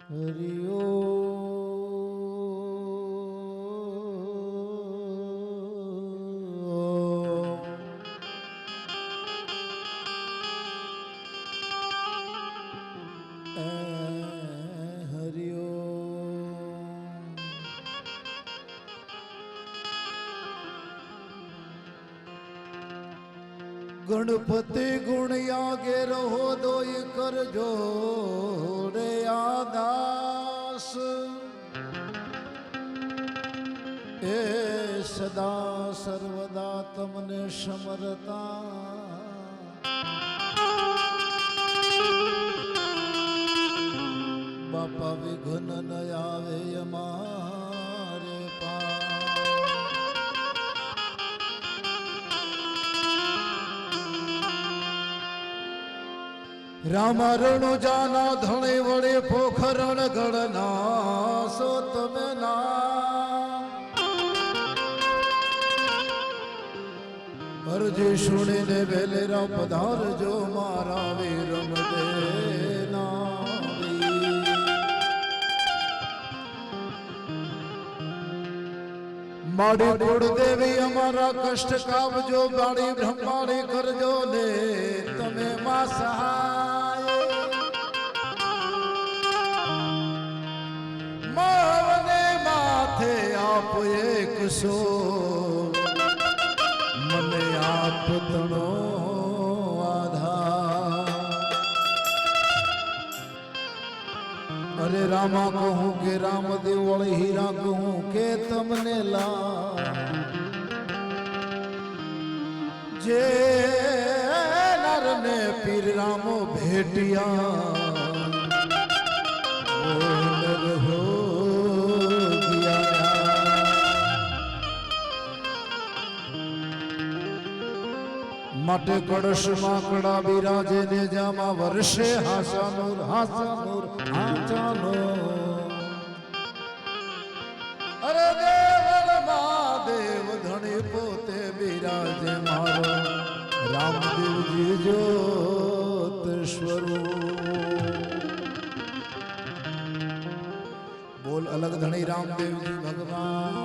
હરિયો गणपति गुण आगे रहो दोई कर जोड़े आदास ए सदा सर्वदा तमने समरता बापा विघ्न न आवे हमारे पास रामारणु जाना धणे वड़े पोखरण गणना सो तमे ना अर्जी सुने ने वेलेरा पधार जो मारा वीरम देना माड़ी कुड़ देवी हमारा कष्ट काब जो बाड़ी ब्रह्माणी कर जो ने तमे मां सहाय मावने माथे आप एक सो मने आप तनो आधार अरे रामा कहूँ के रामदेव वળી हीरा कहूँ के तमने ला जे नर ने पीर रामो भेटिया हो गया मटे कड़श माकड़ा बिराजे ने जामा वर्षे हासानूर हासानूर हासानूर अरे देव महादेव धनी पोते बिराजे मारो रामदेव जी ज्योत स्वरूप बोल अलग धनी रामदेव जी भगवान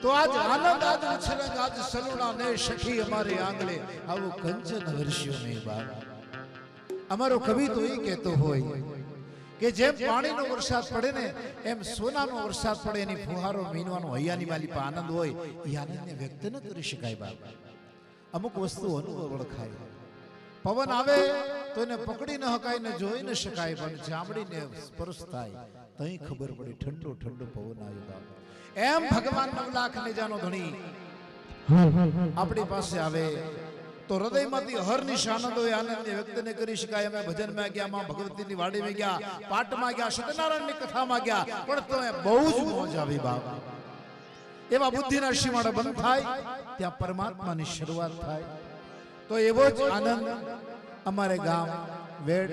तो आज आनंद आज उछरंग आज सलूना ने सखी हमारे आंगणे आवो कंचन वर्षियों में बाप अमारो कवि तो ही कहतो होय के जेम पानी नो वरसाद पड़े ने एम सोना नो वरसाद पड़े एनी फुहारो मीनवानो हૈયાની વાલી પા આનંદ હોય એ આનંદને વ્યક્ત ન કરી શકાય બાપ અમુક વસ્તુ અનુભવ ઓળખાય પવન આવે તો એને પકડી ન હકાય ને જોઈ ન શકાય પણ ચામડીને સ્પર્શ થાય તઈ ખબર પડી ઠંડો ઠંડો પવન આવ્યો બાપ एम भगवान 9 लाख ने जानो धणी अपनी पास आवे तो हृदय माथी हर निशानंद होय आनंद व्यक्त ने करी शकाय अमे भजन में गया मां भगवती नी वाड़ी में गया पाठ में गया सत्यनारायण नी कथा में गया पण तो बहु ज मौज आवी बाप एवा बुद्धि ना सीमाड़ा बंद थाय त्या परमात्मा नी शुरुआत थाय तो एवो ज आनंद अमारे गाम वेड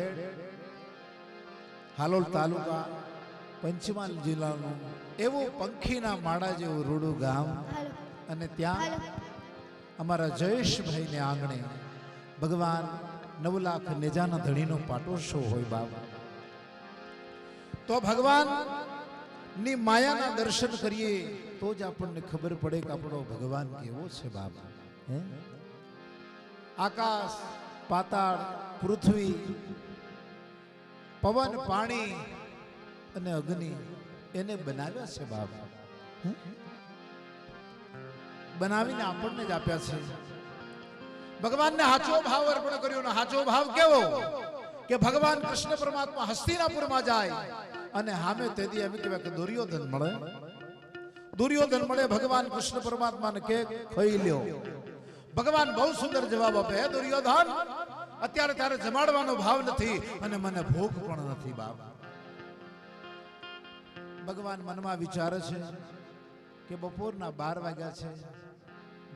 हालोल तालुका पंचमहाल जिल्लानो एवो पंखीना माड़ा जेवो रूडू गाम अने त्या अमारा जयेश भाई ने आंगणे भगवान 9 लाख नेजाना धणीनो पाटोत्सव होय बाबा तो भगवान नी मायाना दर्शन करिए तो ज आपने खबर पड़े कि आपणो भगवान केवो छे बाबा हैं आकाश पाताळ पृथ्वी पवन पाणी अने अग्नि એને બનાવ્યા છે બાપ બનાવીને આપણને જ આપ્યા છે ભગવાનને હાચો ભાવ અર્પણ કર્યો ને હાચો ભાવ કેવો કે ભગવાન કૃષ્ણ પરમાત્મા હસ્તિનાપુરમાં જાય અને સામે તેદી એમ કહેવાય કે દુર્યોધન મળે ભગવાન કૃષ્ણ પરમાત્માને કે ખાઈ લ્યો ભગવાન બહુ સુંદર જવાબ આપે હે દુર્યોધન અત્યારે તારે જમાડવાનો ભાવ નથી અને મને ભૂખ પણ નથી બાપ भगवान मन में विचारे छे कि बपोरना 12 वाग्या छे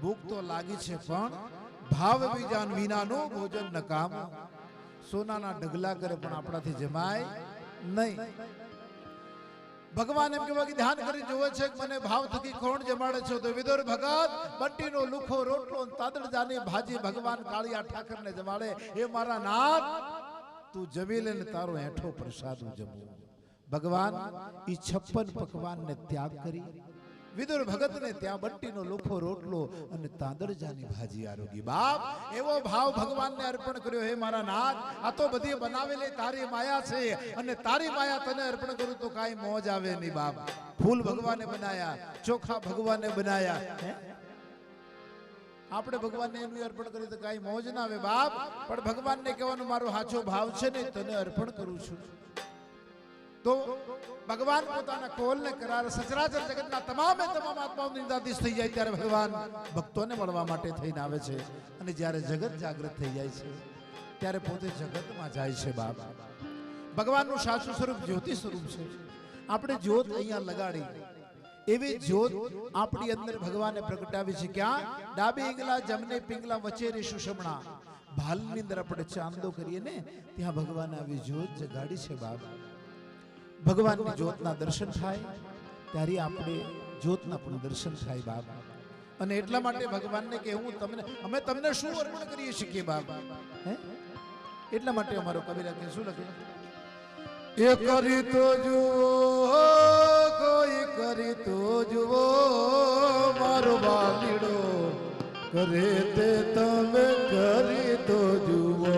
भूख तो लागी छे पण भाव बीजान विनानो भोजन नकाम सोनाना ढगला करे पण आपणाथी जमाय नहीं ભગવાન એમ કહેવા કે ધ્યાન કરી જોવે છે કે મને ભાવ થકી કોણ જમાડે છે તો વિદુર ભગત બંટીનો લુખો રોટલો તાદળજાની ભાજી ભગવાન કાળિયા ઠાકરને જમાડે. એ મારા નાથ તું જમી લે ને તારો હેઠો પ્રસાદ હું જમું. ભગવાન ઈ 56 પકવાનને ત્યાગ કરી વિદુર ભગતને ત્યાં બંટીનો લુખો રોટલો અને તાદળજાની ભાજી આરોગી. બાપ એવો ભાવ ભગવાનને અર્પણ કર્યો. હે મારા નાથ આ તો બધી બનાવેલી તારી માયા છે અને તારી માયા તને અર્પણ કરું તો કાઈ મોજ આવે નહીં. બાપ ફૂલ ભગવાને બનાયા, ચોખા ભગવાને બનાયા, આપણે ભગવાનને એનું અર્પણ કરી તો કાઈ મોજ ના આવે. બાપ પણ ભગવાનને કહેવાનો મારો સાચો ભાવ છે ને તને અર્પણ કરું છું. તો ભગવાન પોતાના કોલને કરાર સચરાચર જગતના તમામે તમામ આત્માઓ નિંદાધીશ થઈ જાય ત્યારે ભગવાન ભક્તોને મળવા માટે થઈને આવે છે અને જ્યારે જગત જાગૃત થઈ જાય છે ત્યારે પોતે જગતમાં જાય છે. બાપ ભગવાનનું સાચું સ્વરૂપ જ્યોતિ સ્વરૂપ છે. આપણે જ્યોત અહીંયા લગાડી એવી જ્યોત આપણી અંદર ભગવાને પ્રગટાવી છે. ક્યાં? ડાબે ઈંગલા જમણે પિંગલા વચ્ચે રે સુષમણા. ભાલની અંદર આપણે ચાંદો કરીએ ને ત્યાં ભગવાને આવી જ્યોત જગાડી છે. બાપ ભગવાનની જ્યોતના દર્શન થાય ત્યારે આપણે જ્યોતના પણ દર્શન થાય. બાપ અને એટલા માટે ભગવાનને કે અમે તમને શું અર્પણ કરીએ શકીએ. બાપ એટલા માટે અમારો કવિ લખે શું લખે? એ કરી તો જુઓ કોઈ કરી તો જુઓ મારો વાલીડો કરે તે તમે કરી તો જુઓ.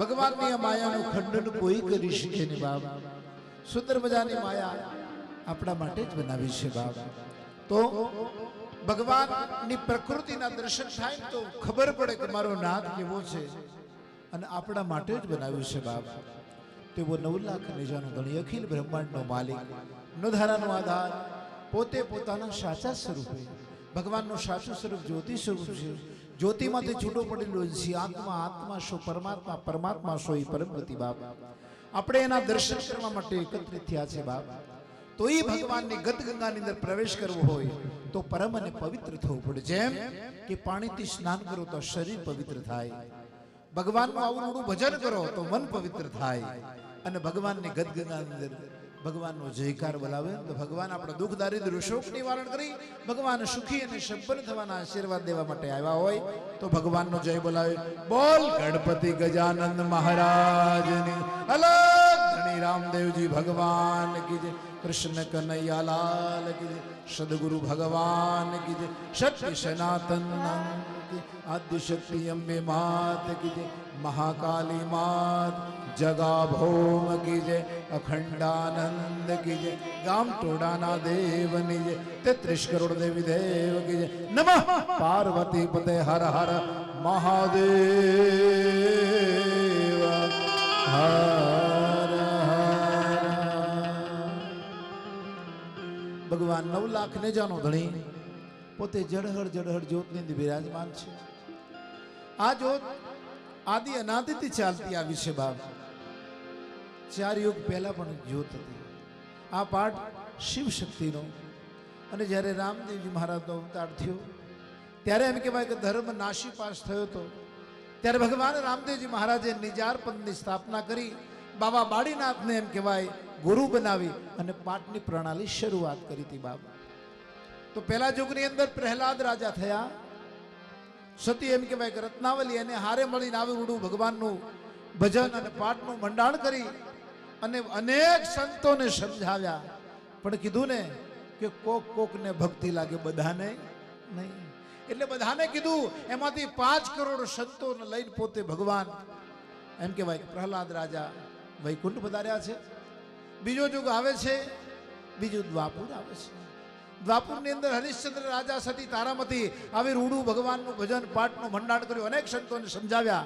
ભગવાનની માયાનું ખંડન કોઈ કરી શકે નહીં. બાપ સુંદર મજાની માયા આપણા માટે જ બનાવી છે. બાપ તો ભગવાનની પ્રકૃતિના દર્શન થાય તો ખબર પડે કે મારો નાથ કેવો છે અને આપણા માટે જ બનાવ્યું છે બાપ. તેવો 9 લાખ નેજાનો ધણી, અખિલ બ્રહ્માંડનો માલિક, નોધારાનો આધાર, પોતે પોતાના સાચા સ્વરૂપે ભગવાનનું સાચું સ્વરૂપ જ્યોતિ સ્વરૂપ છે. જ્યોતિમાંથી છૂટો પડેલો છે આત્મા. આત્મા શું પરમાત્મા, પરમાત્મા શું એ પરમગતિ બાપ. આપણે એના દર્શન કરવા માટે એકત્રિત થયા છે બાપ. તો એ ભગવાનની ગદગંગાની અંદર પ્રવેશ કરવો હોય તો પરમ અને પવિત્ર થવું પડે. જેમ કે પાણીથી સ્નાન કરો તો શરીર પવિત્ર થાય, ભગવાનનું આવડું ભજન કરો તો મન પવિત્ર થાય, અને ભગવાનની ગદગંગાની અંદર ભગવાનનો જયકાર બોલાવે તો ભગવાન આપણા દુઃખ દારિદ્ર્ય શોક નિવારણ કરી ભગવાન સુખી અને સંપન્ન થવાના આશીર્વાદ દેવા માટે આવ્યા હોય તો ભગવાનનો જય બોલાવે. બોલ ગણપતિ ગજાનંદ મહારાજની અલગ ધણી રામદેવજી ભગવાન કી જય, કૃષ્ણ કનૈયા લાલ કી જય, સદગુરુ ભગવાન કી જય, સત્ય સનાતન કી, આદિ શક્તિ અંબે માત કી જય, મહાકાલી માત જગા ભૌમ કી જય, અખંડાનંદ કી જય, ગામ ટોડાના દેવની જય, 33 કરોડ દેવી દેવ કી જય. નમઃ પાર્વતી પતે હર હર મહાદેવ હર હર. ભગવાન 9 લાખ નેજાનો ધણી પોતે જળહળ જ્યોતની અંદર બિરાજમાન છે. આ જ્યોત આદિ અનાદિથી ચાલતી આવી છે બાપ. 4 યુગ પહેલા પણ જ્યોત હતી. આ પાઠ શિવ શક્તિનો, અને જ્યારે રામદેવજી મહારાજનો અવતાર થયો ત્યારે એમ કહેવાય કે ધર્મ નાશી પાસ થયો હતો. ત્યારે ભગવાન રામદેવજી મહારાજે નિજાર પંથની સ્થાપના કરી, બાબા બાળીનાથને એમ કહેવાય ગુરુ બનાવી અને પાઠની પ્રણાલી શરૂઆત કરી હતી બાપ. તો પહેલા યુગની અંદર પ્રહલાદ રાજા થયા. સતી એમ કહેવાય કે રત્નાવલી એને હારે મળીને આવડું ભગવાનનું ભજન અને પાઠનું મંડાણ કરી અને અનેક સંતોને સમજાવ્યા. પણ કીધું ને કે કોકને ભક્તિ લાગે, બધાને નહીં. એટલે બધાને કીધું. એમાંથી 5 કરોડ સંતોને લઈને પોતે ભગવાન એમ કહેવાય કે પ્રહલાદ રાજા વૈકુંઠ પધાર્યા છે. બીજો યુગ આવે છે, બીજું દ્વાપુર આવે છે. દ્વાપુરની અંદર હરિશ્ચંદ્ર રાજા સતી તારામતી આવી રૂડું ભગવાનનું ભજન પાઠનું મંડાણ કર્યું, અનેક સંતોને સમજાવ્યા.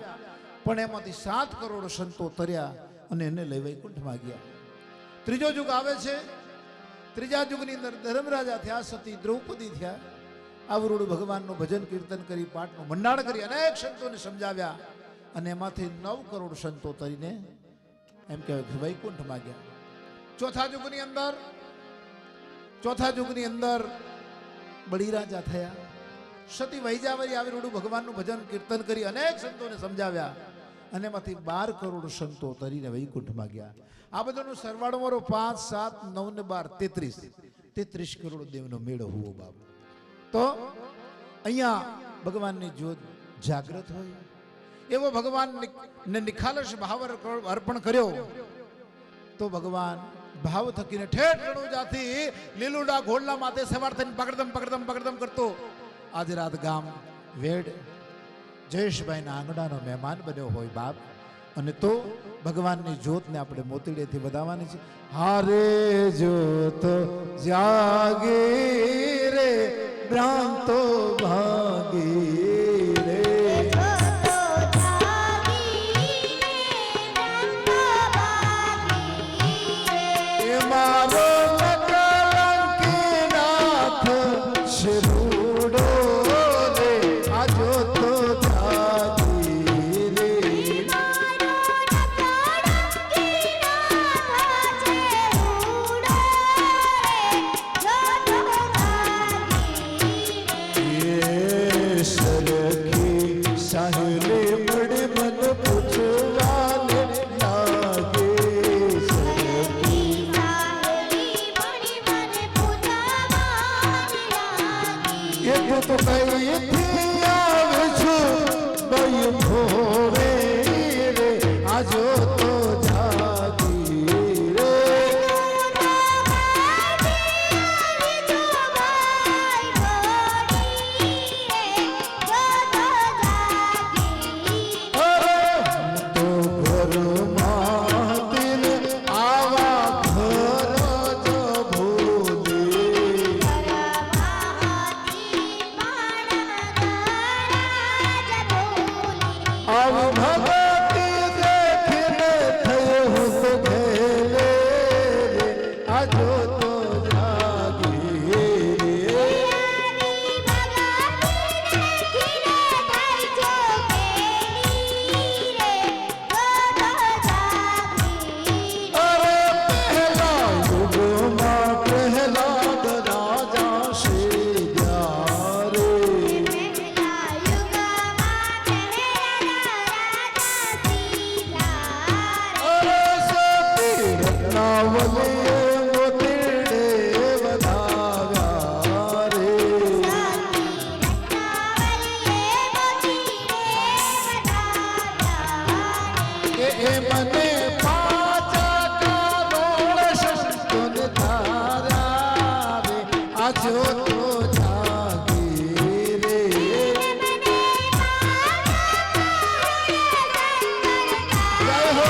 પણ એમાંથી 7 કરોડ સંતો તર્યા અને એને લઈ વૈકુંઠમાં ગયા. ત્રીજો યુગ આવે છે. ત્રીજા યુગની અંદર ધર્મરાજા થયા, સતી દ્રૌપદી થયા. આવરૂડ ભગવાનનું ભજન કીર્તન કરી પાઠનું મંડાણ કરી અનેક સંતોને સમજાવ્યા અને એમાંથી 9 કરોડ સંતો તરીને એમ કહેવાય વૈકુંઠમાં ગયા. ચોથા યુગની અંદર બળીરાજા થયા. સતી વૈજાવરી આવરૂડ ભગવાનનું ભજન કીર્તન કરી અનેક સંતોને સમજાવ્યા અને એમાંથી 12 કરોડ સંતો તરીને વૈકુંઠમાં ગયા. આ બધાનો સરવાળો મારો 5, 7, 9 ને 12 33 કરોડ દેવનો મેળો હુવો બાપ. તો અહીંયા ભગવાનની જ્યોત જાગૃત હોય એવો ભગવાનને નિખાલસ ભાવ અર્પણ કર્યો તો ભગવાન ભાવ થકીને ઠેઠ રણુજાથી લીલુડા ઘોડલા માથે સવાર થઈને પકડદમ કરતો આજે રાત ગામ વેડ જયેશભાઈના આંગણાનો મહેમાન બન્યો હોય બાપ. અને તો ભગવાનની જ્યોતને આપણે મોતીડેથી વધાવવાની છે. હારે જ્યોત જાગી રે ભ્રાંતો ભાગી રે, એ મારો કલંકી નાથ શરૂડો રે, આ જ્યોતો જાગી રે. સર રત્નાવલીએ મોતીડે વધાવ્યા રે એ મને પાચા કરોડ સંતોન ધાર્યા રે આજો તો જાગી રે જય હો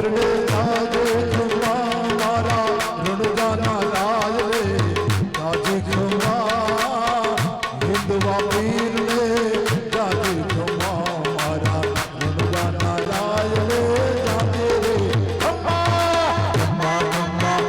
પીરને તાજે ખમા મારા રણુજાના લાલ રે તાજે ખમા હિંદવા પીરને તાજે ખમા મારા રણુજાના લાલ રે તાજે રે ખમા ખમા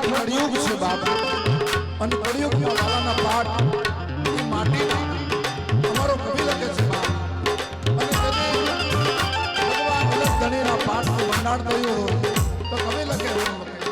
કળિયુગ છે બાપ અને કળિયુગમાં વાલાના પાઠ એ માટીના અમારો કવિ લખે છે બાપ અને કદી ભગવાન અલગ ધણીના પાઠનું ભંડાર થયું હોય તો કવિ લખે એવું લખે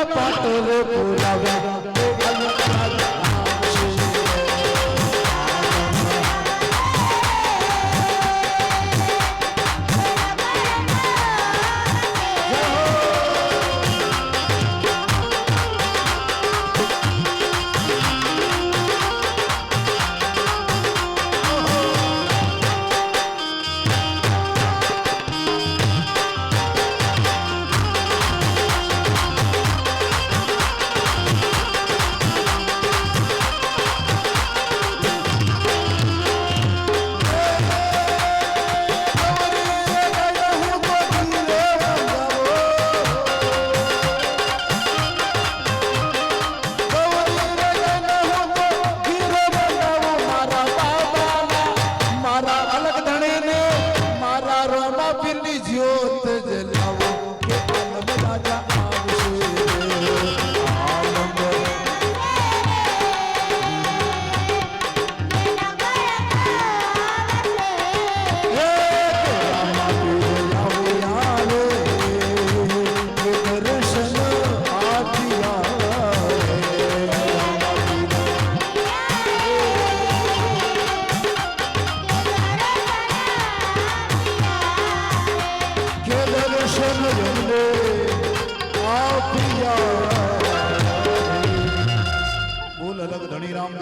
પાટોલે પુરાવે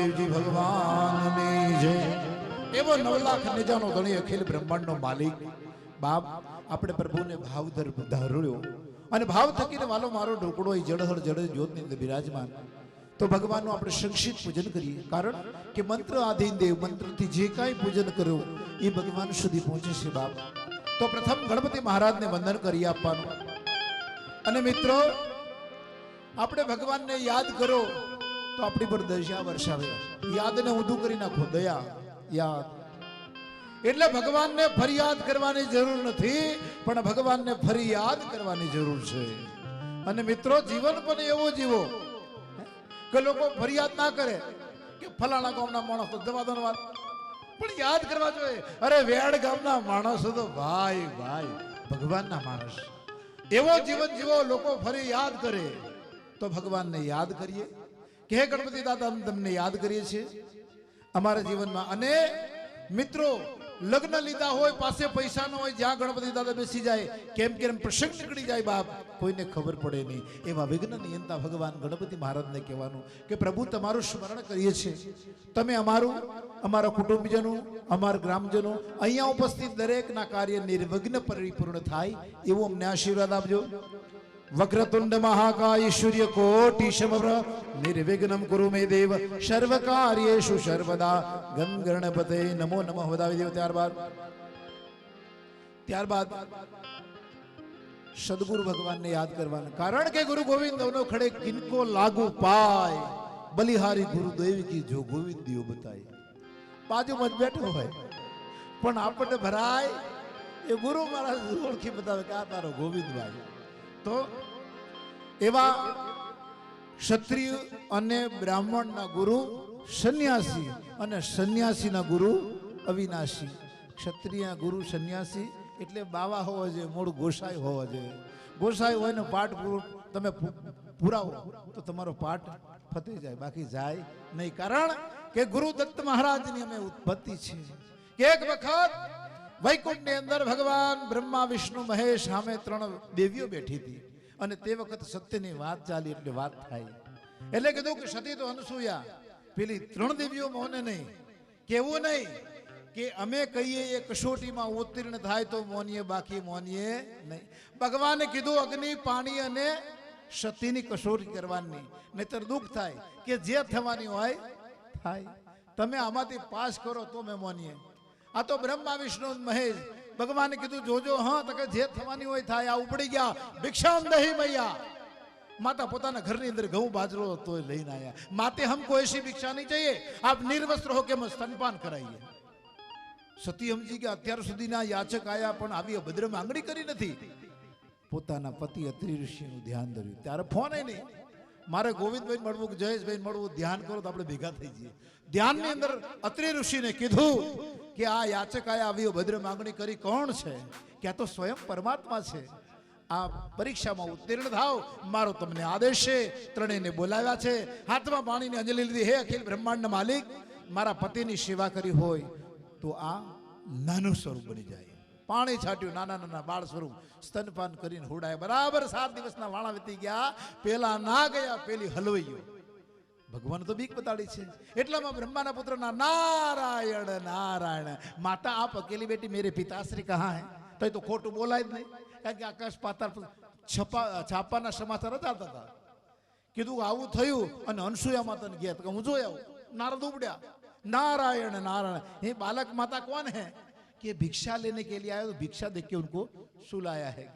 રામદેવજી ભગવાનની જય. એવો 9 લાખ નેજાનો ધણી અખિલ બ્રહ્માંડનો માલિક બાપ આપણે પ્રભુને ભાવ ધાર્યો અને ભાવ થકીને વાલો મારો ઢોકળો એ જળહળ જળ જ્યોતની અંદર બિરાજમાન. તો ભગવાનનું આપણે સંક્ષિપ્ત પૂજન કરીએ, કારણ કે મંત્ર આધીન દેવ, મંત્રથી જે કાંઈ પૂજન કર્યું એ ભગવાન સુધી પહોંચે છે બાપ. તો પ્રથમ ગણપતિ મહારાજને વંદન કરી આપવાનું. અને મિત્રો આપણે ભગવાનને યાદ કરો તો આપણી પર દયા વર્ષાવે. યાદને ઊંધું કરી નાખો, દયા યાદ. એટલે ભગવાનને ફરિયાદ કરવાની જરૂર નથી, પણ ભગવાનને ફરિયાદ કરવાની જરૂર છે. અને મિત્રો જીવન પણ એવું જીવો કે લોકો ફરિયાદ ના કરે કે ફલાણા ગામના માણસો જવા દો વાત, પણ યાદ કરવા જોઈએ. અરે વેડ ગામના માણસો તો ભાઈ ભાઈ ભગવાનના માણસ. એવો જીવન જીવો, લોકો ફરી યાદ કરે. તો ભગવાનને યાદ કરીએ કે હે ગણપતિ દાદા અમે તમને યાદ કરીએ છીએ અમારા જીવનમાં. અને મિત્રો લગ્ન લીધા હોય, પાસે પૈસા ન હોય, જ્યાં ગણપતિ દાદા બેસી જાય કેમ કેમ પ્રસંગ નીકળી જાય બાપ, કોઈને ખબર પડે નહીં. એવા વિઘ્ન નિયંતા ભગવાન ગણપતિ મહારાજને કહેવાનું કે પ્રભુ તમારું સ્મરણ કરીએ છીએ, તમે અમારું, અમારા કુટુંબજનો, અમારા ગ્રામજનો, અહીંયા ઉપસ્થિત દરેકના કાર્ય નિર્વિઘ્ન પરિપૂર્ણ થાય એવું અમને આશીર્વાદ આપજો. વક્રતુંડ મહાકાય સૂર્ય કોટિ સમપ્રભ નિર્વિઘ્નમ કુરુ મે દેવ સર્વ કાર્યેષુ સર્વદા ગમ ગણપતે નમો નમઃ વધાવી દેવ. ત્યારબાદ સદગુરુ ભગવાનને યાદ કરવાના, કારણ કે ગુરુ ગોવિંદ દવનો ખડે કિनको લાગુ પાય, બલિહારી ગુરુદેવ કી જો ગોવિંદ દિયો બતાય. બાજુમાં જ બેઠો હોય પણ આપણને ભરાય એ ગુરુ મહારાજ ઓળખી બતાવે કે આ તારો ગોવિંદભાઈ. તો એવા ક્ષત્રિય અને બ્રાહ્મણના ગુરુ સંન્યાસી અને સંન્યાસીના ગુરુ અવિનાશી. ક્ષત્રિય ગુરુ સંન્યાસી એટલે બાવા હોવા જોઈએ, મૂળ ગોસાઈ હોવા જોઈએ. ગોસાઈ હોય ને પાઠ તમે પુરાવો તો તમારો પાઠ ફતે જાય, બાકી જાય નહીં. કારણ કે ગુરુ દત્ત મહારાજની અમે ઉત્પત્તિ છે કે એક વખત વૈકુંઠની અંદર ભગવાન બ્રહ્મા વિષ્ણુ મહેશ સામે 3 દેવીઓ બેઠી હતી અને તે વખત સત્યની વાત ચાલી એટલે વાત થાય. એટલે કીધું કે સતી તો અનસૂયા, પેલી 3 દેવીઓ મોને નહીં, કેવું નહીં કે અમે કહીએ એ કસોટીમાં ઉત્તીર્ણ થાય તો મોનીએ, બાકી મોનીએ નહીં. ભગવાને કીધું અગ્નિ, પાણી અને સતીની કસોટી કરવાની, નહીતર દુઃખ થાય કે જે થવાની હોય થાય. તમે આમાંથી પાસ કરો તો મેં મોનીએ. આ તો બ્રહ્મા વિષ્ણુ મહેશ ભગવાને કીધું જોજો, હા તો કે જે થવાની હોય થાય. આ ઉપડી ગયા ભિક્ષામ દહી મૈયા. માતા પોતાના ઘરની અંદર ઘઉં બાજરો તો લઈને આયા. માતે હમકો એસી ભિક્ષા નહીં चाहिए, આપ નિર્વસ્ત્ર હો કે સ્તનપાન કરાઈએ. સતી સમજી કે અત્યાર સુધીના યાચક આયા પણ આવી અભદ્ર માંગણી કરી નથી. પોતાના પતિ અત્રિ ઋષિનું ધ્યાન ધર્યું. ત્યારે ફોન નહીં, મારે ગોવિંદભાઈ મળવું કે જયેશભાઈ મળવું, ધ્યાન કરો તો આપણે ભેગા થઈ જઈએ. ધ્યાનની અંદર અત્રિ ઋષિને કીધું કે આ યાચક આયા આવી અભદ્ર માંગણી કરી કોણ છે? કે આ તો સ્વયં પરમાત્મા છે. આ પરીક્ષામાં ઉત્તીર્ણ થાવ, મારો તમને આદેશ છે. ત્રણેયને બોલાવ્યા છે, હાથમાં પાણીની અંજલિ લીધી. હે અખિલ બ્રહ્માંડ માલિક, મારા પતિની સેવા કરી હોય તો આ નાનું સ્વરૂપ બની જાય. પાણી છાટ્યું, નાના નાના બાળ સ્વરૂપ, સ્તનપાન કરીને હુડાય. બરાબર 7 દિવસના વાણા વીતી ગયા, પેલા ના ગયા, પેલી હલવાઈ ગયો. ભગવાન તો બીક બતાડી છે. એટલામાં બ્રહ્માના પુત્રના નારાયણ નારાયણ. માતા આપ અકેલી બેટી, મેરે પિતાશ્રી કહા હે? તો એ તો ખોટું બોલાય જ નહીં, કારણ કે આકાશ પાતાળ છાપાના સમાચાર જ આવતા હતા. કીધું આવું થયું અને અનસૂયા માતાને ગયા તો હું જોઈ આવું. નારદ ઉપડ્યા, नारायण नारायण. ये बालक माता कौन है? कि भिक्षा लेने के लिए आया, तो भिक्षा देके उनको सुलाया है.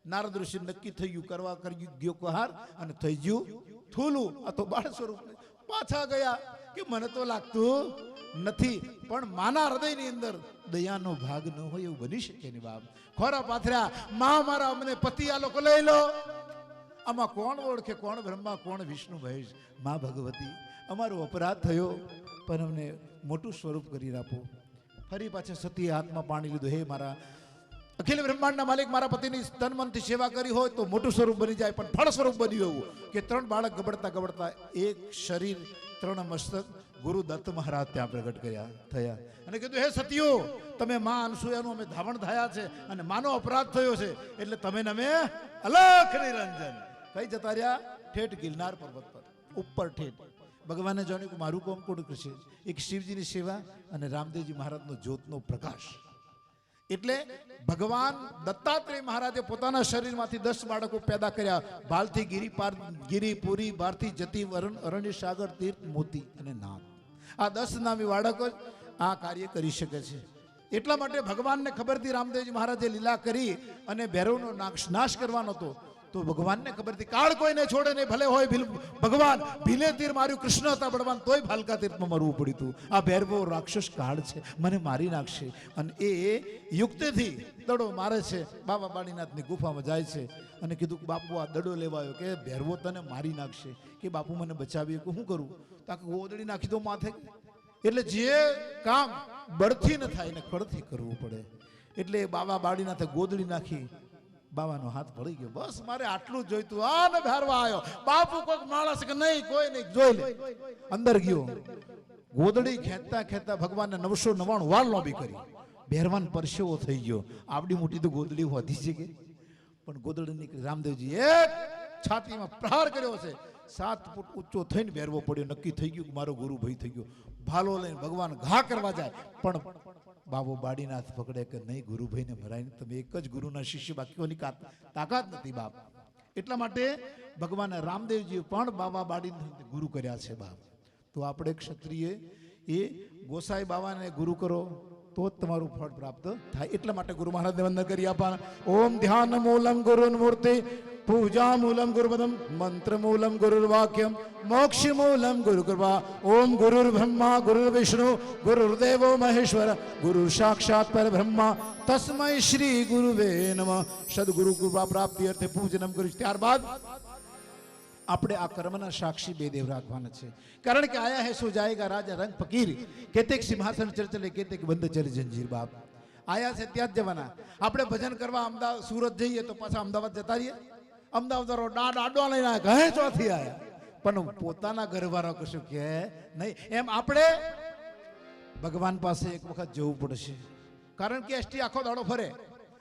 नारद ऋषि नक्की थયું કરવા કરી ગયો કહાર અને થઈ ગયું થૂલું. આ તો બાળ સ્વરૂપ પાછા ગયા કે મને તો લાગતું નથી, પણ માના હૃદયની અંદર દયાનો ભાગ ન હોય એવું બની શકે નહીં બાપ. ખોરા પાથર્યા, માં મારા અમને પતિ આ લોકો લઈ લો. આમાં કોણ ઓળખે કોણ બ્રહ્મા કોણ વિષ્ણુ મહેશ? માં ભગવતી, અમારો અપરાધ થયો પણ અમને મોટું સ્વરૂપ કરી આપો. ફરી પાછા સતીએ હાથમાં પાણી લીધું. હે મારા અખિલ બ્રહ્માંડના માલિક, મારા પતિની તન મનથી સેવા કરી હોય તો મોટું સ્વરૂપ બની જાય, પણ ફળ સ્વરૂપ બન્યું એવું કે 3 બાળક ગબડતા ગબડતા એક શરીર 3 મસ્તક ગુરુ દત્ત મહારાજ ત્યાં પ્રગટ થયા અને કીધું હે સતીઓ, તમે માં અનસૂયાનું અમે ધાવણ થયા છે અને માનો અપરાધ થયો છે, એટલે તમે અમે અલખ નિરંજન કઈ જતા રહ્યા ઠેઠ ગિરનાર પર્વત પર ઉપર ઠેઠ. ભગવાને જાણ્યું કે મારું કામ કોણ કરશે? એક શિવજીની સેવા અને રામદેવજી મહારાજનો જ્યોતનો પ્રકાશ. એટલે ભગવાન દત્તાત્રેય મહારાજે પોતાના શરીરમાંથી 10 બાળકો પેદા કર્યા. ભાલથી ગિરિપુરી, ભારથી જતી, વરુણ, અરણ્ય, સાગર, તીર્થ, મોતી અને નાગ. આ 10 નામી બાળકો આ કાર્ય કરી શકે છે. એટલા માટે ભગવાનને ખબર હતી રામદેવજી મહારાજે લીલા કરી અને ભૈરવનો નાશ કરવાનો હતો. તો ભગવાનને ખબર હતી કાળ કોઈને છોડે નહીં, ભલે હોય ભગવાન ભીલે તીર માર્યું, કૃષ્ણ હતા બળવાન તોય ભાલકા તીર્થમાં મરવું પડ્યું હતું. આ ભૈરવો રાક્ષસ કાળ છે, મને મારી નાખશે. અને એ યુક્તિથી દડો મારે છે. બાબા બાળીનાથની ગુફામાં જાય છે અને કીધું કે બાપુ આ દડો લેવાયો કે ભૈરવો તને મારી નાખશે. કે બાપુ મને બચાવીએ કે શું કરું? તાકે ગોદડી નાખી દો માથે. એટલે જે કામ બળથી ન થાય ને કળથી કરવું પડે. એટલે બાબા બાળીનાથે ગોદડી નાખી. બાબાનો હાથ પડી ગયો. બસ મારે આટલું જ જોઈતું. આ ને ભેરવા આવ્યો. બાપુ કોઈક માણસ કે નહીં, કોઈ નહીં, જોઈ લે. અંદર ગયો. ગોદડી ખેંચતા ખેંચતા ભગવાનને 999 વાર લોબી કરી. ભેરવાન પરસેવો થઈ ગયો. આવડી મોટી તો ગોદડી વધી છે કે પણ ગોદડી નીકળી. રામદેવજી એક છાતીમાં પ્રહાર કર્યો છે. 7 ફૂટ ઊંચો થઈને ભેરવો પડ્યો. નક્કી થઈ ગયું કે મારો ગુરુ ભાઈ થઈ ગયો. ભાલો લઈને ભગવાન ઘા કરવા જાય પણ બાબો બાળીનાથ પકડે કે નહીં, ગુરુભાઈને ભરાઈને તમે એક જ ગુરુના શિષ્ય, બાકીઓની તાકાત નથી બાપ. એટલા માટે ભગવાન રામદેવજી પણ બાબા બાળીનાથ ગુરુ કર્યા છે બાપ. તો આપણે ક્ષત્રિય એ ગોસાઈ બાબાને ગુરુ કરો તો જ તમારું ફળ પ્રાપ્ત થાય. એટલા માટે ગુરુ મહારાજને વંદન કરી આપવા. ઓમ ધ્યાન મૂલમ ગુરુન મૂર્તિ, પૂજા મૂલમ ગુરુપદમ, મંત્ર મૂલમ ગુરુર્વાક્યમ, મોક્ષ મૂલમ ગુરુ કૃપા. ઓમ ગુરુર બ્રહ્મા ગુરુર વિષ્ણુ ગુરુર્દેવો મહેશ્વર ગુરુ સાક્ષાત પરબ્રહ્મા તસ્મૈ શ્રી ગુરુવે નમઃ. સદગુરુ કૃપા પ્રાપ્તિ અર્થે પૂજનમ કરીશ. ત્યારબાદ આપણે આ કર્મના સાક્ષી બે દેવ રાખવાના છે. કારણ કે આયા હે સો જાયગા રાજા રંગ ફકીર, કેતેક સિંહાસન ચરચલે, કેતેક બંધ ચલે જંજીર બાપ. આયા છે ત્યાં જ જવાના. આપણે ભજન કરવા અમદાવાદ સુરત જઈએ તો પાછા અમદાવાદ જતા રહીએ. અમદાવાદ દાડો લઈને આવ્યા, ઘરે ચોથી આવ્યા, પણ પોતાના ઘરવાળા કશું કે નહીં. એમ આપણે ભગવાન પાસે એક વખત જવું પડશે. કારણ કે એસટી આખો દાડો ફરે.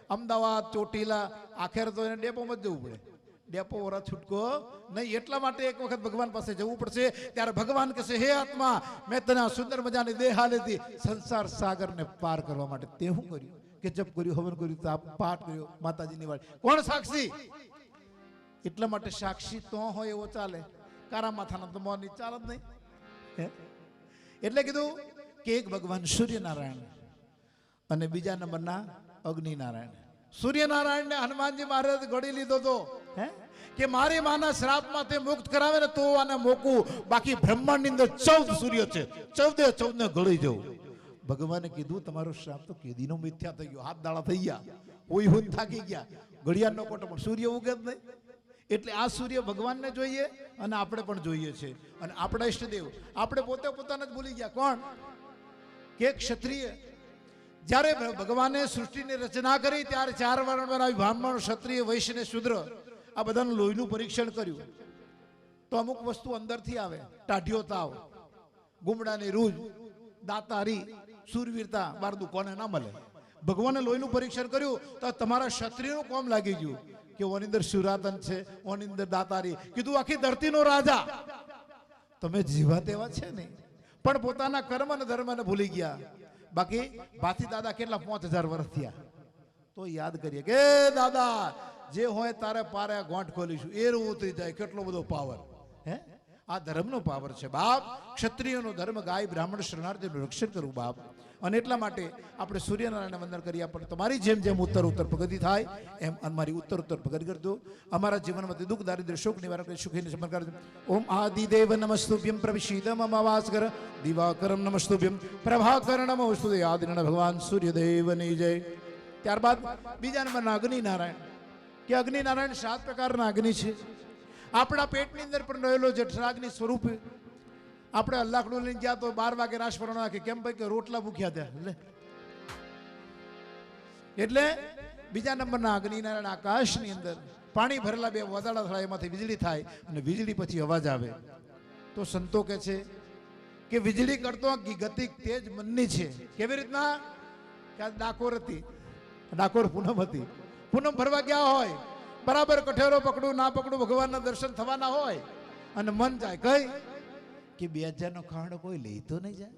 અમદાવાદ, ચોટીલા, આખેર તો એને ડેપોમાં જ જવું પડે. ડેપો વરા છૂટકો નહીં. એટલા માટે એક વખત ભગવાન પાસે જવું પડશે. ત્યારે ભગવાન કહેશે, હે આત્મા, મેં તને સુંદર મજાની દેહ આલેતી સંસાર સાગરને પાર કરવા માટે. તે શું કર્યું? કે જપ કર્યું, હવન કર્યું, પાઠ કર્યો, માતાજીની વાળી. કોણ સાક્ષી? એટલા માટે સાક્ષી તો હોય એવો ચાલે, કારા માથાના તો મોની ચાલે જ નહીં. એટલે કીધું કે એક ભગવાન સૂર્યનારાયણ અને બીજા નંબરના અગ્નિનારાયણ. સૂર્યનારાયણને હનુમાનજી મહારાજ ઘડી લીધો તો કે મારી માના શ્રાપમાં તે મુક્ત કરાવે ને તો આને મોકું. બાકી બ્રહ્માંડની અંદર 14 સૂર્ય છે, 14 ને ઘડી જવું. ભગવાને કીધું તમારો શ્રાપ તો કેદીનો મિથ્યા થઈ ગયો. હાથ દાડા થઈ ગયા, કોઈ હું થાકી ગયા, ઘડિયાળનો કોટો, પણ સૂર્ય ઉગે જ નહીં. એટલે આ સૂર્ય ભગવાનને જોઈએ અને આપણે પણ જોઈએ છે. અને આપણા ઈષ્ટદેવ આપણે પોતે પોતાને જ ભૂલી ગયા. કોણ? કે ક્ષત્રિય. જ્યારે ભગવાને સૃષ્ટિની રચના કરી ત્યારે 4 વર્ણ બનાવી, બ્રાહ્મણ, ક્ષત્રિય, વૈશ્ય ને શૂદ્ર. આ બધાનું લોહીનું પરીક્ષણ કર્યું તો અમુક વસ્તુ અંદરથી આવે. ટાઢિયો તાવ, ગુમડાની રૂજ, દાતારી, સુરવીરતા, બારદું કોને ના મળે. ભગવાને લોહીનું પરીક્ષણ કર્યું તો તમારા ક્ષત્રિયનું કોમ લાગી ગયું કે ઓની અંદર સુરાતન છે, ઓની અંદર દાતારી. કીધું આખી ધરતીનો રાજા. તમે જીવા તેવા છે ને, પણ પોતાના કર્મ અને ધર્મને ભૂલી ગયા. બાકી ભાથી દાદા કેટલા 5000 વર્ષ થયા તો યાદ કરીએ કે દાદા જે હોય તારે પારે ગોંઠ ખોલીશું. એરું ઉતરી જાય. કેટલો બધો પાવર. હે, આ ધર્મનો પાવર છે બાપ. ક્ષત્રિયનો ધર્મ ગાય, બ્રાહ્મણ, શરણાર્થીનું રક્ષણ કરવું બાપ. અને એટલા માટે આપણે સૂર્યનારાયણને વંદન કરીએ. પણ તમારી જેમ જેમ ઉત્તર પ્રગતિ થાય એમ અમારી ઉત્તર પ્રગતિ કરજો. અમારા જીવનમાંથી દુઃખ, દારિદ્ર્ય, શોક નિવારણ કરી સુખી સમર્પણ કરજો. ઓમ આદિદેવ નમસ્તુભ્યમ પ્રવિશીદમ અમાવાસ્કર દિવાકરમ નમસ્તુભ્યમ પ્રભાકર નમસ્તુતે. આદિનારાયણ ભગવાન સૂર્યદેવની જય. ત્યારબાદ બીજા નંબરના અગ્નિનારાયણ. કે અગ્નિનારાયણ 7 પ્રકારના અગ્નિ છે. આપણા પેટની અંદર પણ રહેલો જઠરાગ્નિ સ્વરૂપ. આપણે અલ્લાહડું લઈને ગયા તો 12 વાગે રાસ પર નાખે. કેમ ભાઈ? કે રોટલા ભૂખ્યા ત્યાં. એટલે બીજા નંબરના અગ્નિનારાયણ આકાશની અંદર પાણી ભરેલા 2 વાદળા થાય, એમાંથી વીજળી થાય અને વીજળી પછી અવાજ આવે. તો સંતો કહે છે કે વીજળી કરતો ગતિ તેજ મનની છે. કેવી રીતના? કે ડાકોર હતી, ડાકોર પૂનમ હતી. પૂનમ ભરવા ગયા હોય, બરાબર કઠેરો પકડું ના પકડું, ભગવાનના દર્શન થવાના હોય અને મન જાય કઈ કે 2000 નો ખાંડો કોઈ લેતો નહીં જાય.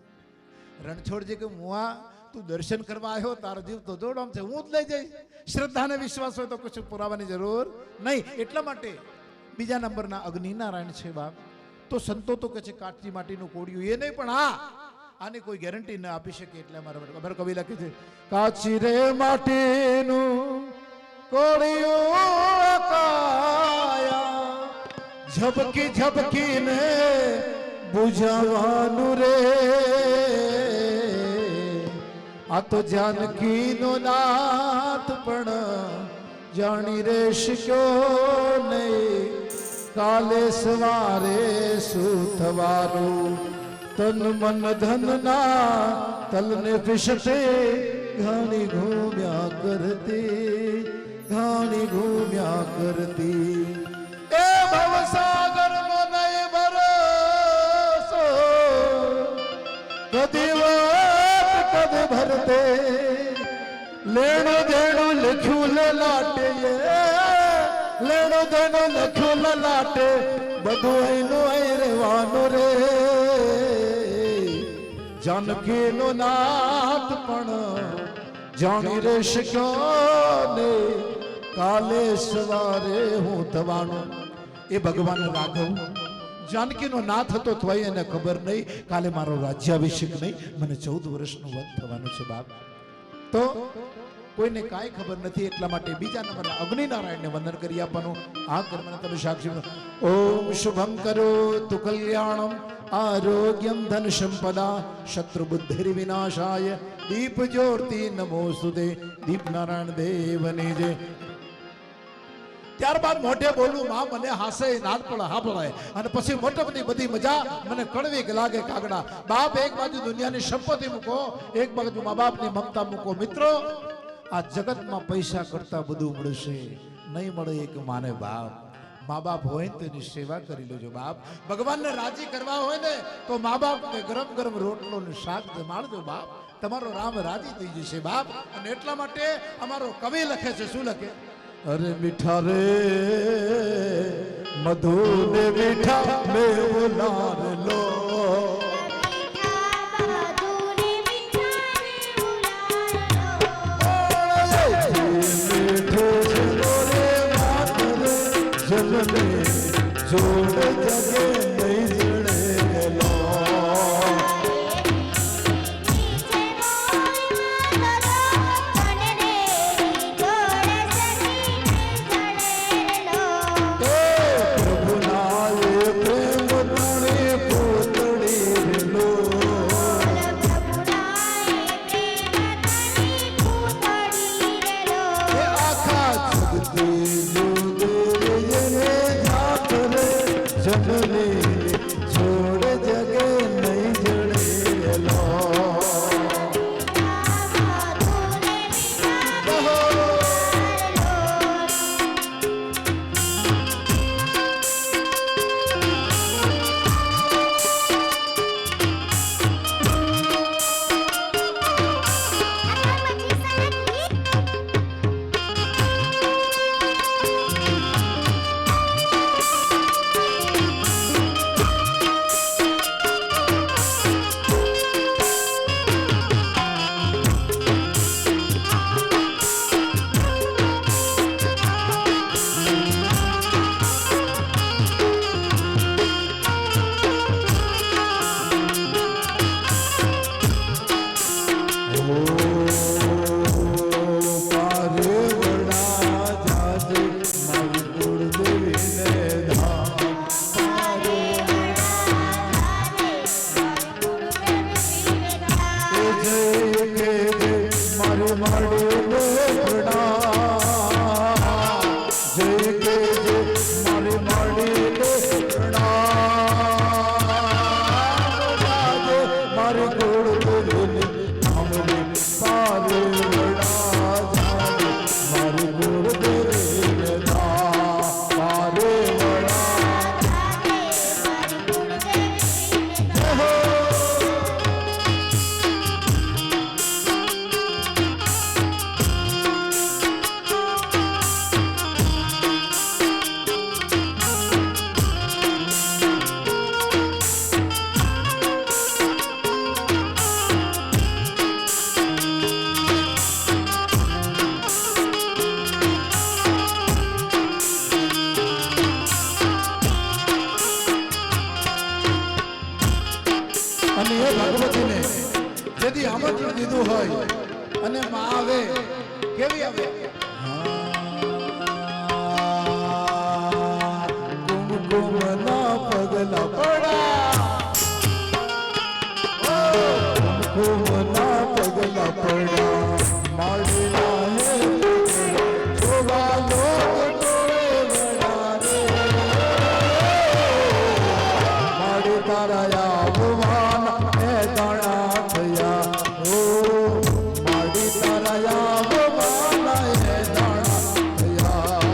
રણછોડજી કે મુઆ તું દર્શન કરવા આવ્યો, તારો જીવ તો જોડમ છે, હું જ લઈ જઈશ. શ્રદ્ધા ને વિશ્વાસ હોય તો કશું પુરાવાની જરૂર નહીં. એટલા માટે બીજા નંબરના અગ્નિનારાયણ છે બાપ. તો સંતો તો કે છે કાચી માટીનું કોડિયું, એ નહીં, પણ હા આની કોઈ ગેરંટી ન આપી શકે. એટલે અમારા કવિ લખે છે કાચી રે માટીનું કોડિયું કાયા, ઝબકી ઝબકીને બુઝાવાનું રે. આ તો જાનકી નો નાથ પણ જાણી રે શક્યો નહીં, કાલે સવારે શું થવાનું. તન મન ધન ના તલને ફિસટે, ઘાણી ઘૂમ્યા કરતી, ઘાણી ઘૂમ્યા કરતી. એ ભવસાગર નો નહીં ભરોસો, કદી વાત કદ ભરતે. લેણું દેણું લખ્યું લલાટે, લેણું દેણું લખ્યું લલાટે, બધું અહીંનું અહીં રહેવાનું રે. જાનકી નો નાથ પણ જાણી રે શક્યો ને, કાલે સવારે હું થવાનું. એ ભગવાન રાઘવ જાનકી નો નાથ હતો તોય એને ખબર નહીં કાલે મારો રાજ્યાભિષેક નહીં, મને 14 વર્ષનું વધ થવાનું છે બાપ. તો કોઈને કાંઈ ખબર નથી. એટલા માટે બીજા નંબરના અગ્નિનારાયણને વંદન કરી આપવાનું. આ કર્મને તમે સાક્ષી. ઓમ શુભમ કરો તુ કલ્યાણમ આરોગ્યમ ધન સંપદા શત્રુ બુદ્ધિ વિનાશાય દીપ જ્યોતિ નમોસ્તુતે. દીપનારાયણ દેવની જય. ત્યારબાદ મોઢે બોલું માં મને હાસે નાદ પણ હાંભળાય, અને પછી મોટપની બધી મજા મને કડવી લાગે કાગડા. બાપ એક બાજુ દુનિયાની સંપત્તિ મૂકો, એક બાજુ મા બાપની મમતા મૂકો. મિત્રો આ જગતમાં પૈસા કરતા બધું મળશે, નહીં મળે એક માને બાપ. મા બાપ હોય ને તેની સેવા કરી લેજો બાપ. ભગવાનને રાજી કરવા હોય ને તો મા બાપને ગરમ ગરમ રોટલો ને શાક જમાડજો બાપ. તમારો રામ રાજી થઈ જશે બાપ. અને એટલા માટે અમારો કવિ લખે છે, શું લખે? અરે મીઠા રે મધુ ને મીઠા મેવલાર લો, જગને જોડ જગે નહીં જડે લો. અને એ ભગવતીને જેથી આમંત્રણ દીધું હોય અને માં આવે કેવી આવે કુમકુમના પગલા પડા કુમકુમના પગલા પડા માડીના હે જોવા લોક ટોળે વડા રે માડી તારા આવવાન હે દાણા થયા ઓ માડી તારા આવવાન હે દાણા થયા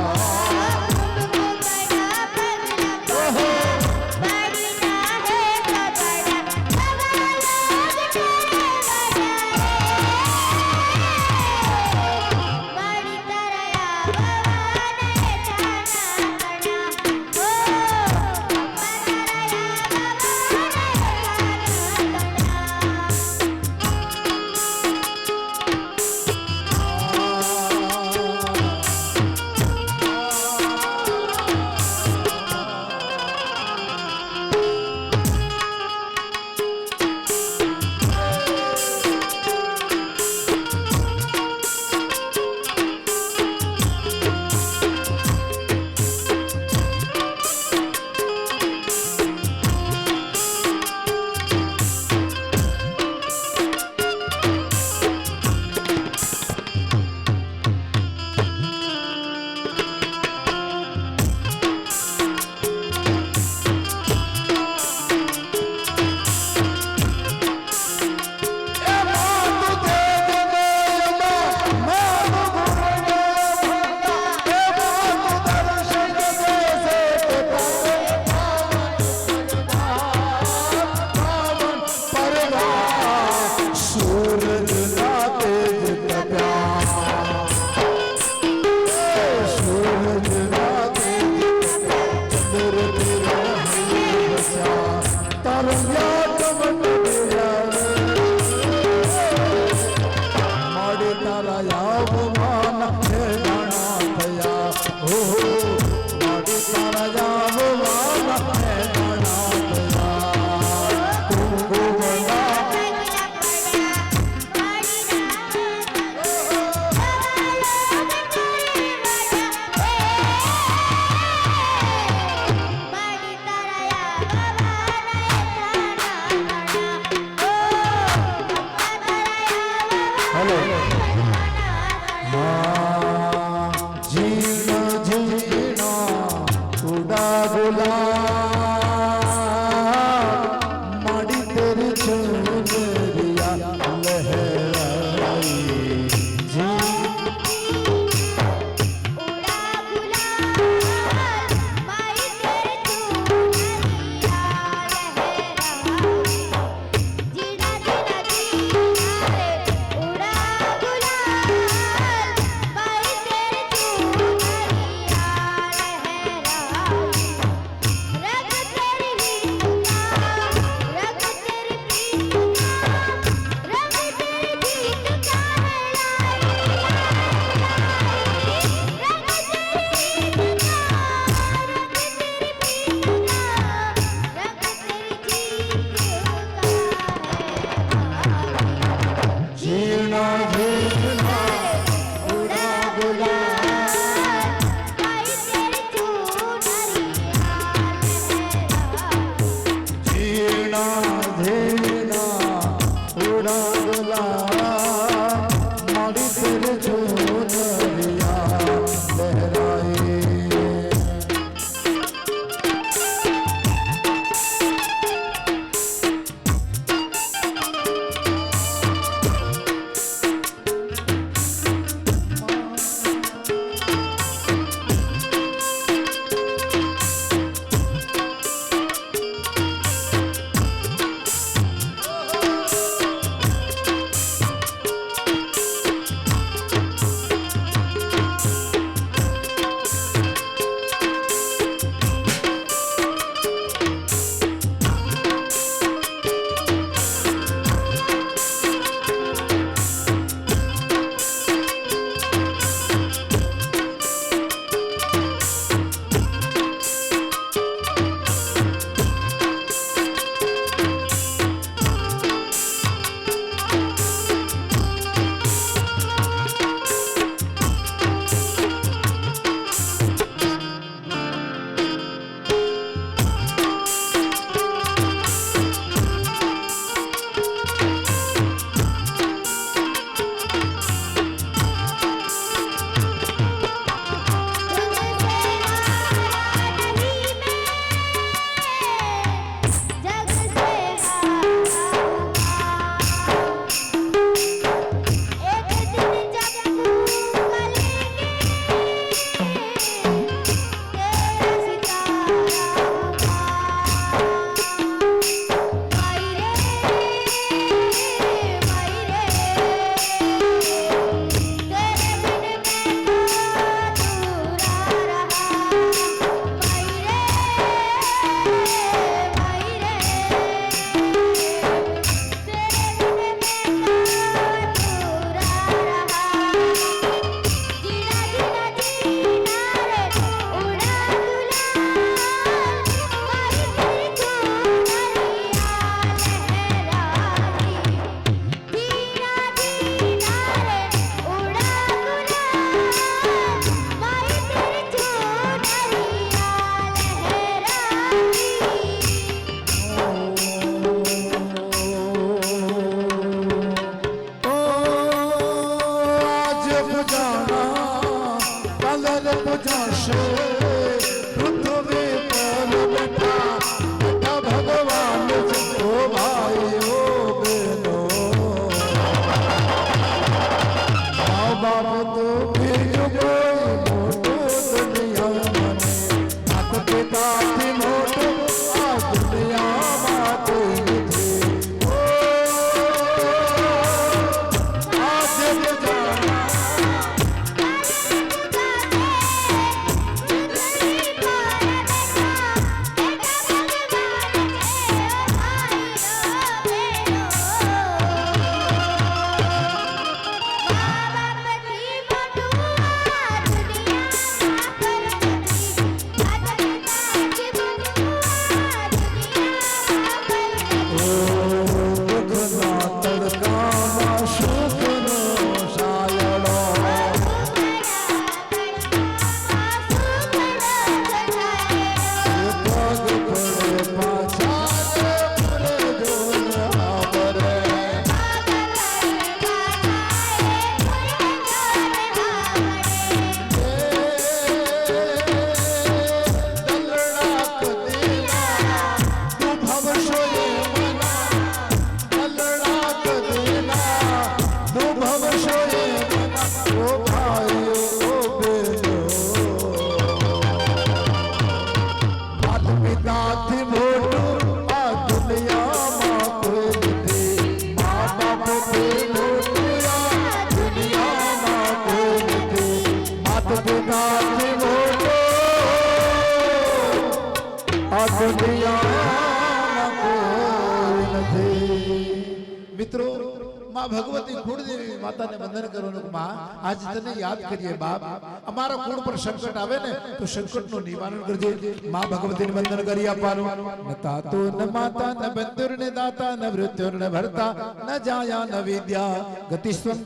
માં ભગવતી કુળદેવી માતાને વંદન કરવાનું માં આજ તને યાદ કરીએ બાપ અમારા કુળ પર સંકટ આવે ને તો સંકટનું નિવારણ કરજે માં ભગવતીને વંદન કરી આપવાનું ન તાતો ન માતા ન બંધુર ન દાતા ન મૃત્યુર ન ભરતા ન જાયા ન વિદ્યા ગતિસ્વમ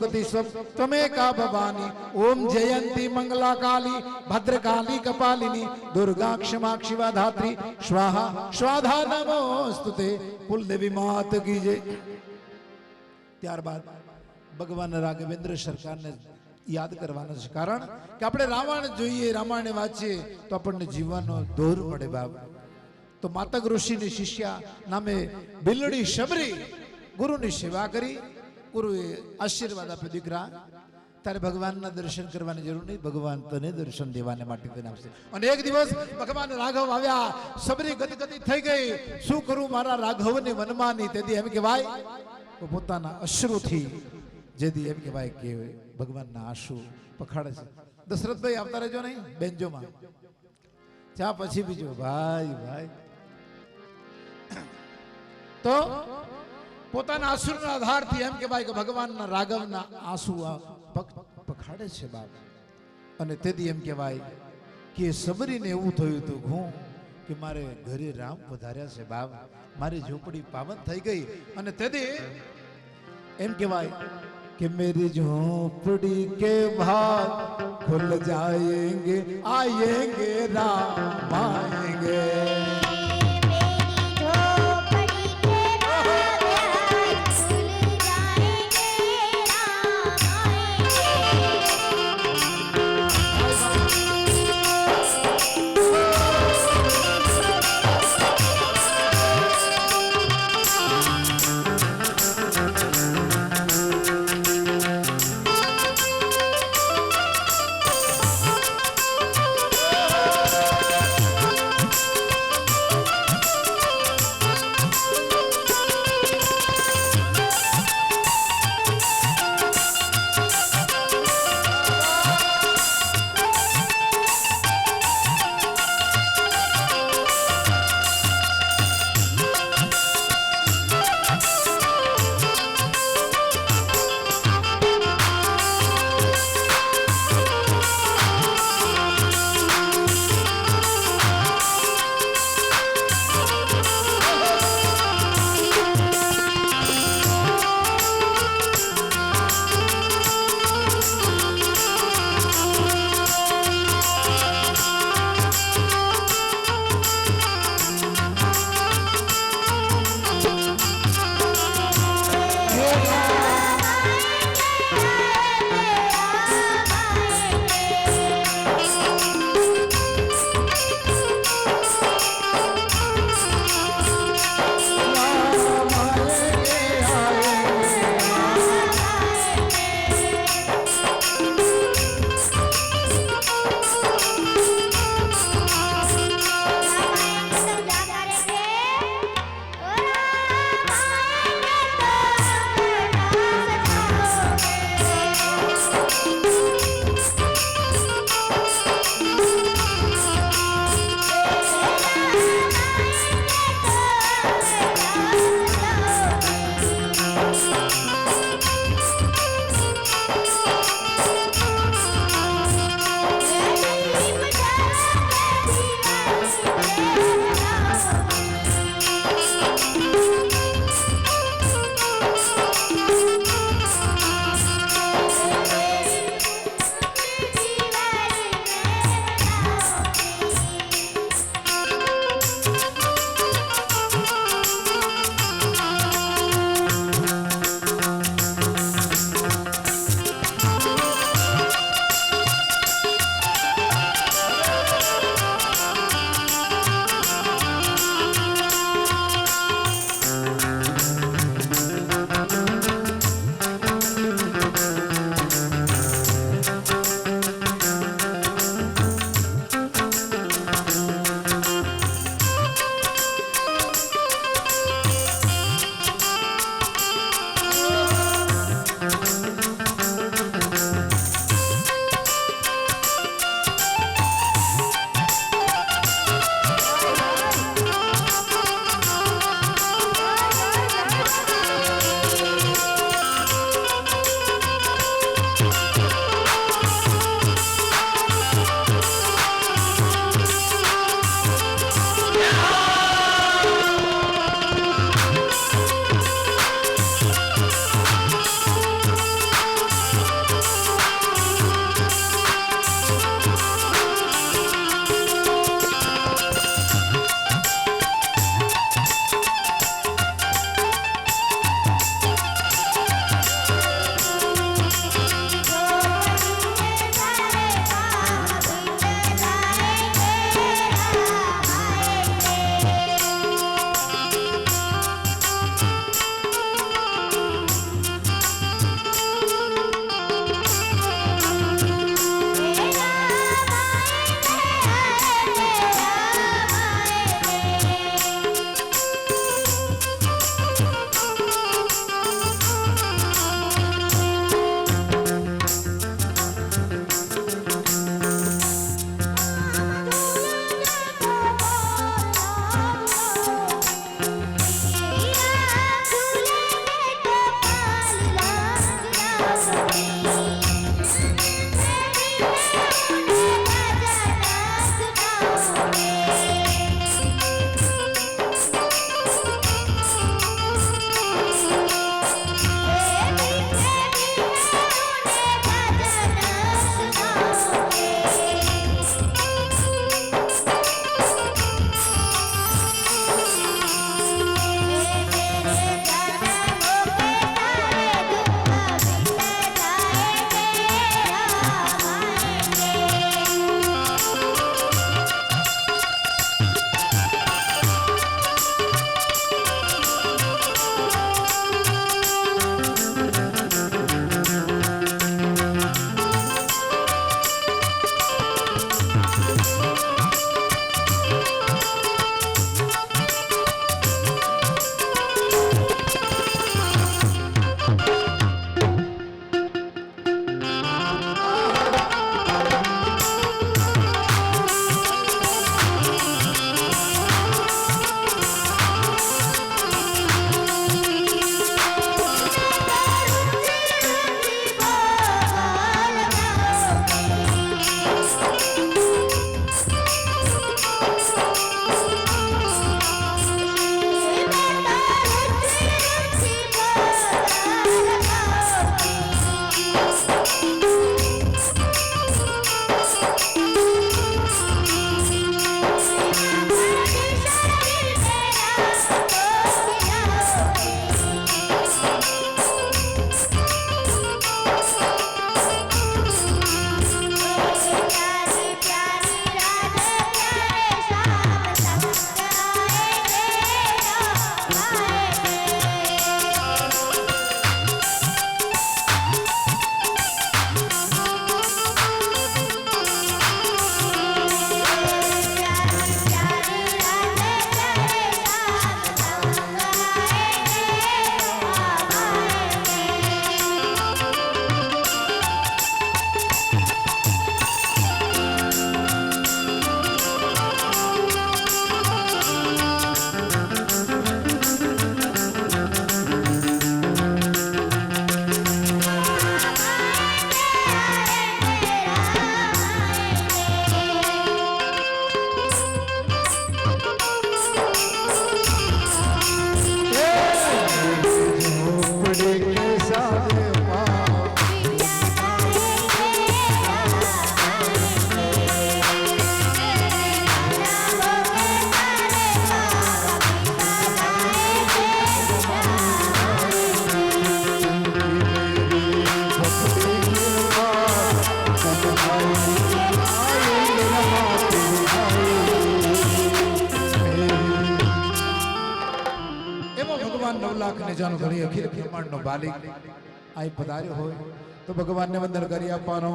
ત્વમેકા ભવાની ઓમ જયંતી મંગલા કાલી ભદ્રકાલી કપાલિની દુર્ગા ક્ષમા શિવા ધાત્રી સ્વાહા સ્વાધા નમોસ્તુતે કુલદેવી માત કી જય। ત્યારબાદ ભગવાન રાઘવેન્દ્ર સરકારને યાદ કરવાના છે કારણ કે આપણે રામાયણ જોઈએ રામાયણ વાંચીએ તો આપણને જીવવાનો દોર પડે બાપ। તો માતક ઋષિની શિષ્યા નામે બિલડી શબરી ગુરુની સેવા કરી ગુરુએ આશીર્વાદ આપ્યો દીકરા તારે ભગવાનના દર્શન કરવાની જરૂર નહીં ભગવાન તને દર્શન દેવાને માટે તને આપશે। અને એક દિવસ ભગવાન રાઘવ આવ્યા શબરી ગદગદી થઈ ગઈ શું કરું મારા રાઘવને વનમાની તેથી એમ કહેવાય પોતાના અશ્રુથી જેથી એમ કહેવાય કે ભગવાનના આંસુ પખાડે છે। દશરથભાઈ આવતા રહેજો નહીં બેન્જોમાં ચા પછી બીજો ભાઈ ભાઈ તો પોતાના આંસુના આધારથી એમ કહેવાય કે ભગવાનના રાઘવના આંસુ પખાડે છે બાપ। અને તેથી એમ કહેવાય કે સબરીને એવું થયું હતું હું કે મારે ઘરે રામ પધાર્યા છે બાપ મારી ઝૂંપડી પાવન થઈ ગઈ। અને તેથી એમ કહેવાય कि मेरी झोपड़ी के भाग खुल जाएंगे आएंगे राम आएंगे। એવો ભગવાન 9 લાખ ને જાનો ધણી અખિલ બ્રહ્માંડનો માલિક આય પધાર્યો હોય તો ભગવાનને વંદન કરી આપવાનો.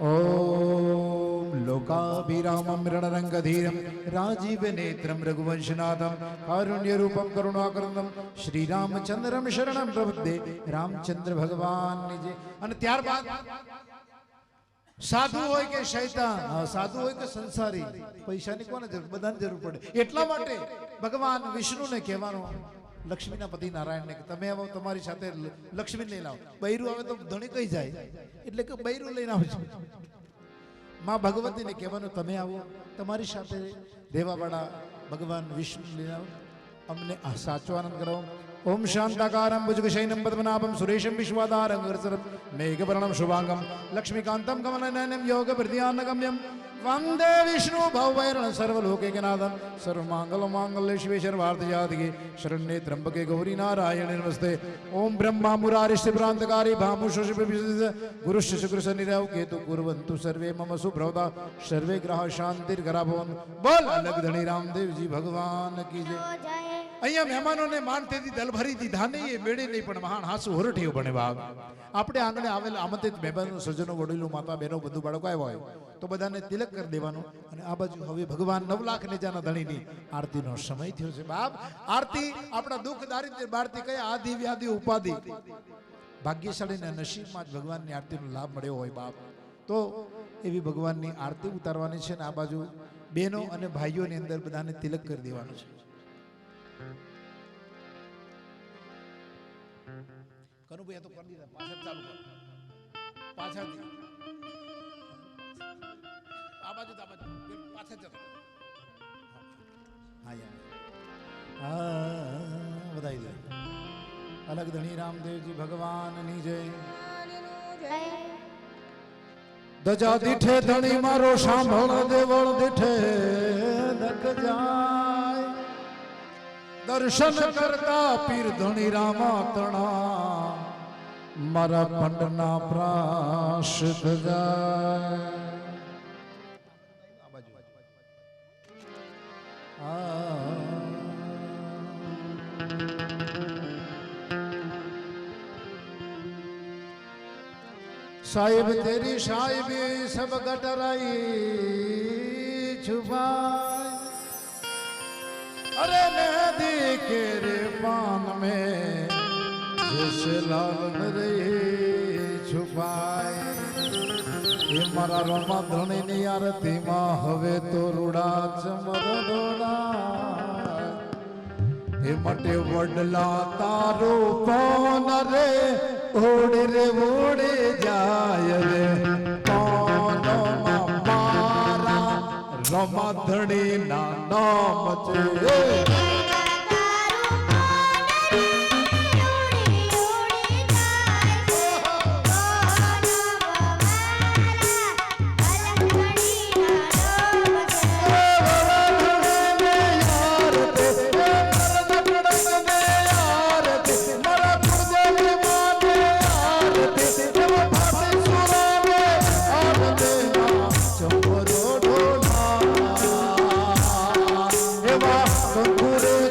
ઓમ લોકાભિરામમ રણરંગધીરમ રાજીવ નેત્રમ રઘુવંશનાથમ કારુણ્ય રૂપમ કરુણાકરણમ શ્રી રામચંદ્રમ શરણમ પ્રપદ્યે. રામચંદ્ર ભગવાનની જય. અને ત્યારબાદ સાધુ હોય કે શૈતાન, સાધુ હોય કે સંસારી, પૈસાની કોને જરૂર? બધાને જરૂર પડે. એટલા માટે ભગવાન વિષ્ણુને કહેવાનું, લક્ષ્મીના પતિ નારાયણને, કે તમે આવો તમારી સાથે લક્ષ્મી લઈને આવો. બૈરું આવે તો ધણી કઈ જાય, એટલે કે બૈરું લઈને આવજો. માં ભગવતીને કહેવાનું તમે આવો તમારી સાથે રહેવાવાળા ભગવાન વિષ્ણુ લઈને આવો, અમને આ સાચો આનંદ કરાવો. ઓમ શાંતાકારમ ભુજગશયનમ પદ્મનાભમ સુરેશમ વિશ્વાધારમ ગરસરમ મેઘવર્ણમ શુભાંગમ લક્ષ્મીકાંતમ કમલનયનમ યોગપ્રધ્યાનગમ્યમ વંદે વિષ્ણુ ભવૈરણ સર્વલોકૈકનાથમ સર્વમાંગલ માંગલ્ય શિવે સર્વાર્થસાધિકે શરણ્યે ત્રંબકે ગૌરી નારાયણે નમસ્તે. ઓમ બ્રહ્મા મુરારિષ્ઠ ભ્રાંતકારી ભામુષ ગુરુશ્ચ શુક્ર શનિરાવ કેતુ કુર્વંતુ સર્વે મમ સુભ્રવતા સર્વે ગ્રહ શાંતિર્ગરાભવન. બોલ અલગ ધણી રામદેવજી ભગવાન કી જય. અહીંયા મહેમાનોને માન તેથી દલ ભરી દીધા નહીં, એ મેળે નહીં, પણ મહાન હાસુ હોરઠીઓ બને બાપ. આપણે આંગણે આવેલા આમંત્રિત મહેમાનો, સજ્જનો, વડીલો, માતા બહેનો, બધું બાળકો આવ્યા હોય તો બધાને તિલક કરી દેવાનું. અને આ બાજુ હવે ભગવાન 9 લાખ નેજાના ધણીની આરતીનો સમય થયો છે બાપ. આરતી આપણા દુઃખ દારિદ્ર્ય બારતી કયા આદિ વ્યાધિ ઉપાધિ ભાગ્યશાળીના નસીબમાં જ ભગવાનની આરતીનો લાભ મળ્યો હોય બાપ. તો એવી ભગવાનની આરતી ઉતારવાની છે ને આ બાજુ બહેનો અને ભાઈઓની અંદર બધાને તિલક કરી દેવાનું છે. કનુભાઈ તો કરી દીધા, પાછળ ચાલુ કર, પાછળથી આ બાજુ પાછળ જતો. હા યાર વધાઈ દે. અલગ ધણી રામદેવજી ભગવાનની જય. દજા દીઠે ધણી મારો સાંભળ દેવળ દીઠે દક જાય. દર્શન કરતા પીર ધણી રામા તણા મારા પંડના પ્રાશ જાય. साहिब तेरी साहिबी सब गटराई छुपाए. अरे नदी के रे पान में जैसे लाल रही छुपाए. ये मारा रोमा धણી ની આરતી માં હવે તો રૂડા ચમર ડોળા. એ મટે વડલા તારો કોન રે ઓડે રે ઓડે જાય રે કોનો મારા રોમા ધણી ના નામ છે. Kure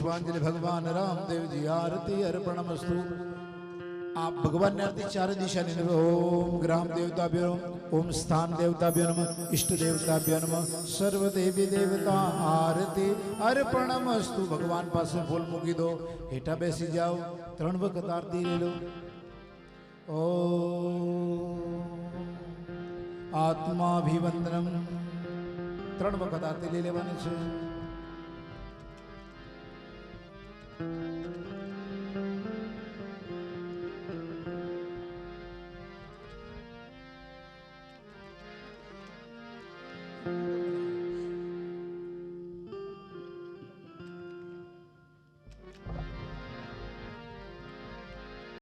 पुष्पांजलि भगवान रामदेव जी आरती अर्पणमस्तु। आप भगवान ने आरती चार दिशा ने ओम ग्राम देवताभ्यो ओम स्थान देवताभ्यो नमः इष्ट देवताभ्यो नमः सर्व देवी देवता आरती अर्पणमस्तु। भगवान पास फूल मूकी दो, हेठा बेसी जाओ, 3 वखत आरती ले लो। ओम आत्माभिवंदनम 3 वखत आरती ले लेवानी छे।